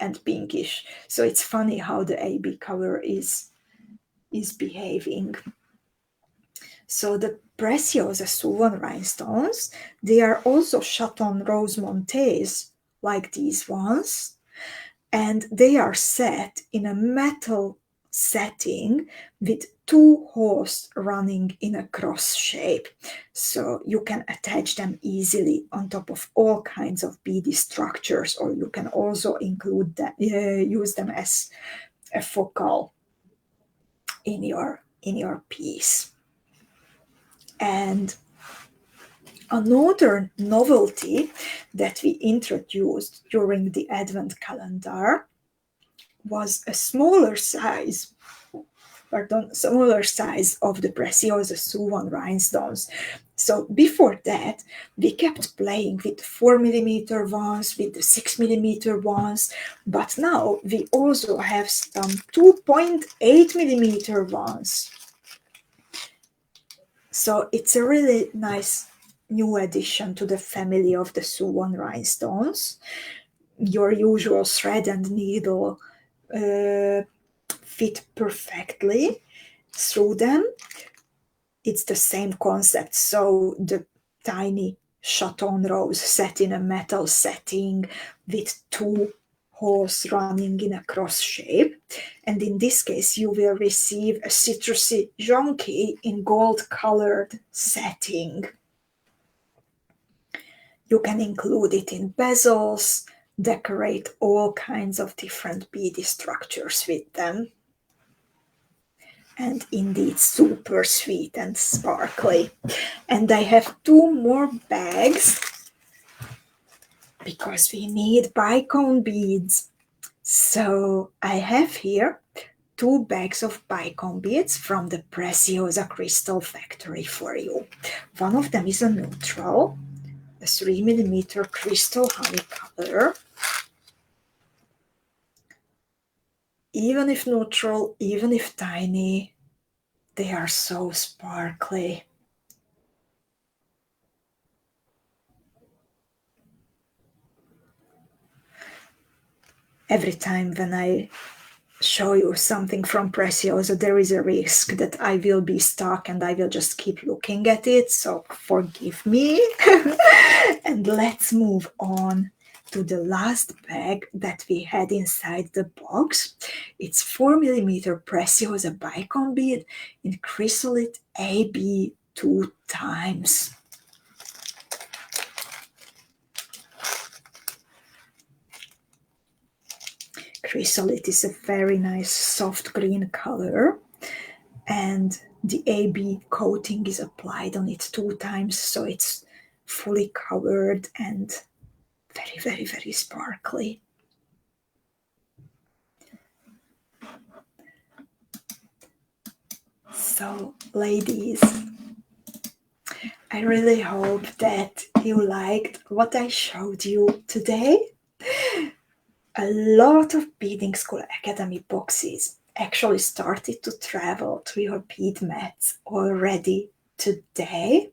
and pinkish. So it's funny how the AB color is behaving. So the Preciosa Suwon rhinestones, they are also Chaton Rose Montes, like these ones, and they are set in a metal setting with 2 holes running in a cross shape. So you can attach them easily on top of all kinds of beady structures, or you can also include them, use them as a focal in your piece. And another novelty that we introduced during the Advent calendar was a smaller size of the Preciosa Suwon rhinestones. So before that, we kept playing with 4 millimeter ones, with the 6 millimeter ones, but now we also have some 2.8 millimeter ones. So it's a really nice new addition to the family of the Suwon rhinestones. Your usual thread and needle fit perfectly through them. It's the same concept. So the tiny chaton rose set in a metal setting with 2 holes running in a cross shape. And in this case, you will receive a citrusy jonquille in gold colored setting. You can include it in bezels, decorate all kinds of different beady structures with them. And indeed super sweet and sparkly. And I have 2 more bags because we need bicone beads. So I have here 2 bags of bicone beads from the Preciosa Crystal Factory for you. One of them is a neutral, a 3 millimeter crystal honey color. Even if neutral, even if tiny, they are so sparkly. Every time when I show you something from Preciosa, there is a risk that I will be stuck and I will just keep looking at it, so forgive me. And let's move on to the last bag that we had inside the box. It's 4mm Preciosa Bicon bead in chrysolite AB 2 times. Chrysolite is a very nice soft green color, and the AB coating is applied on it 2 times, so it's fully covered and very, very, very sparkly. So, ladies, I really hope that you liked what I showed you today. A lot of Beading School Academy boxes actually started to travel to your bead mats already today,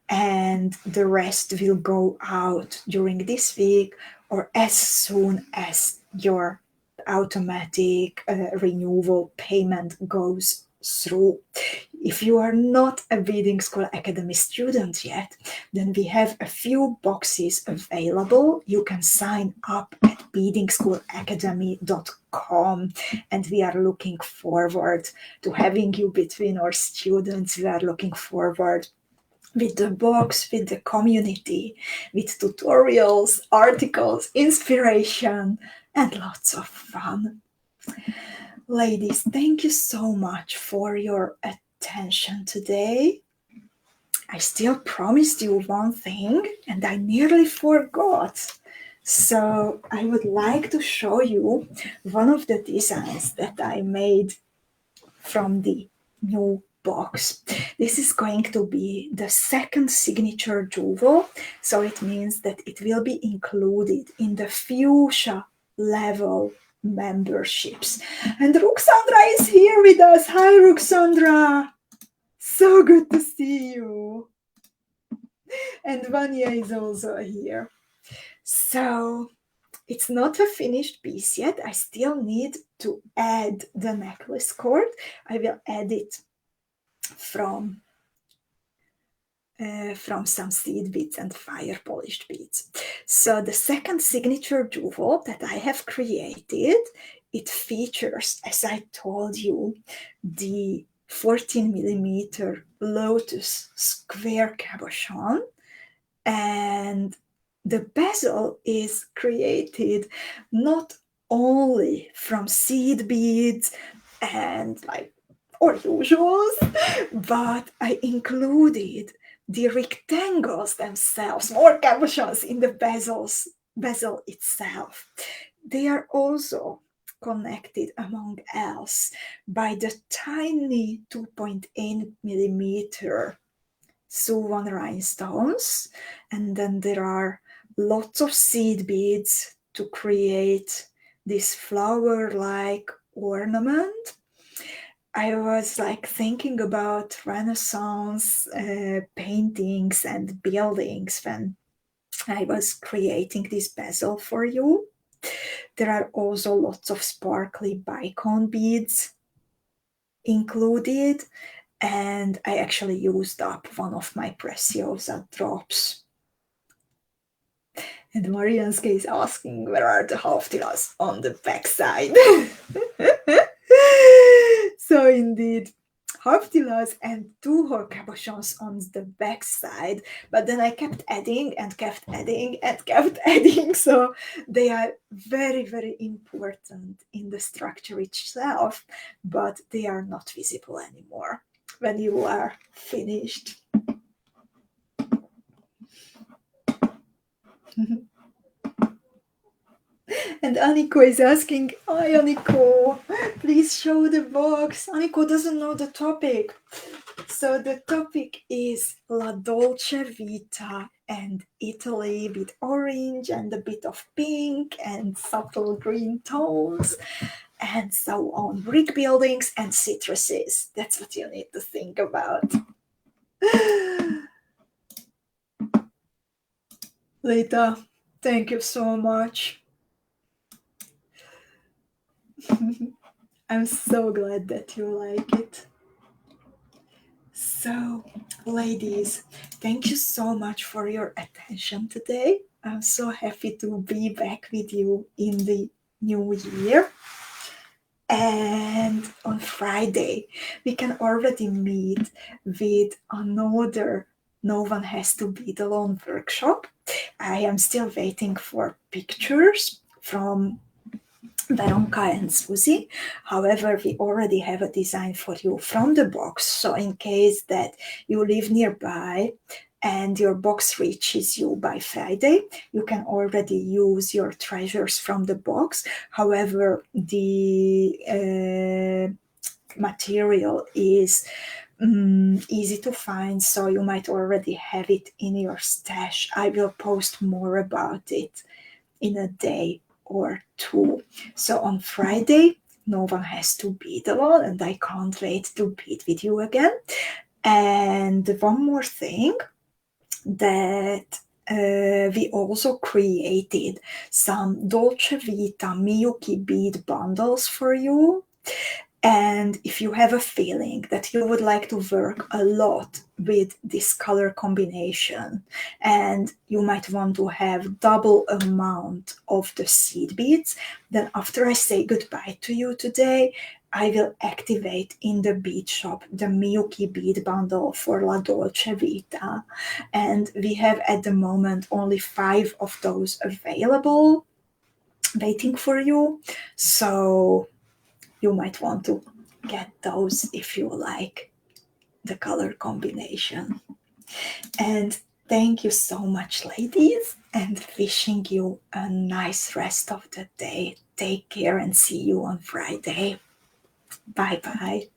and the rest will go out during this week or as soon as your automatic renewal payment goes through. If you are not a Beading School Academy student yet, then we have a few boxes available. You can sign up at beadingschoolacademy.com, and we are looking forward to having you between our students. We are looking forward with the box, with the community, with tutorials, articles, inspiration, and lots of fun. Ladies, thank you so much for your attention today. I still promised you one thing, and I nearly forgot. So I would like to show you one of the designs that I made from the new box. This is going to be the second signature jewel, so it means that it will be included in the fuchsia level memberships. And Ruxandra is here with us. Hi, Ruxandra. So good to see you. And Vanya is also here. So it's not a finished piece yet. I still need to add the necklace cord. I will add it from some seed beads and fire polished beads. So the second signature jewel that I have created, it features, as I told you, the 14mm lotus square cabochon, and the bezel is created not only from seed beads and like or usuals, but I included the rectangles themselves, more cabochons in the bezel itself. They are also connected, among else, by the tiny 2.8mm suvan rhinestones, and then there are lots of seed beads to create this flower-like ornament. I was like thinking about Renaissance paintings and buildings when I was creating this bezel for you. There are also lots of sparkly bicon beads included, and I actually used up one of my Preciosa drops. And Marianska is asking, where are the half-tilas on the backside? So indeed, half-tilas and 2 whole cabochons on the back side, but then I kept adding and kept adding and kept adding, so they are very, very important in the structure itself, but they are not visible anymore when you are finished. And Aniko is asking, hi Aniko, please show the box. Aniko doesn't know the topic. So the topic is La Dolce Vita and Italy with orange and a bit of pink and subtle green tones and so on. Brick buildings and citruses. That's what you need to think about. Lita, thank you so much. I'm so glad that you like it. So, ladies, thank you so much for your attention today. I'm so happy to be back with you in the new year. And on Friday, we can already meet with another No One Has to Be Alone workshop. I am still waiting for pictures from Veronka and Susie. However, we already have a design for you from the box. So in case that you live nearby and your box reaches you by Friday, you can already use your treasures from the box. However, the material is easy to find, so you might already have it in your stash. I will post more about it in a day or two. So on Friday, No One Has to Be Alone, and I can't wait to be with you again. And one more thing, that we also created some Dolce Vita Miyuki bead bundles for you. And if you have a feeling that you would like to work a lot with this color combination and you might want to have double amount of the seed beads, then after I say goodbye to you today, I will activate in the bead shop the Miyuki bead bundle for La Dolce Vita. And we have at the moment only 5 of those available, waiting for you. So you might want to get those if you like the color combination. And thank you so much, ladies, and wishing you a nice rest of the day. Take care and see you on Friday. Bye bye.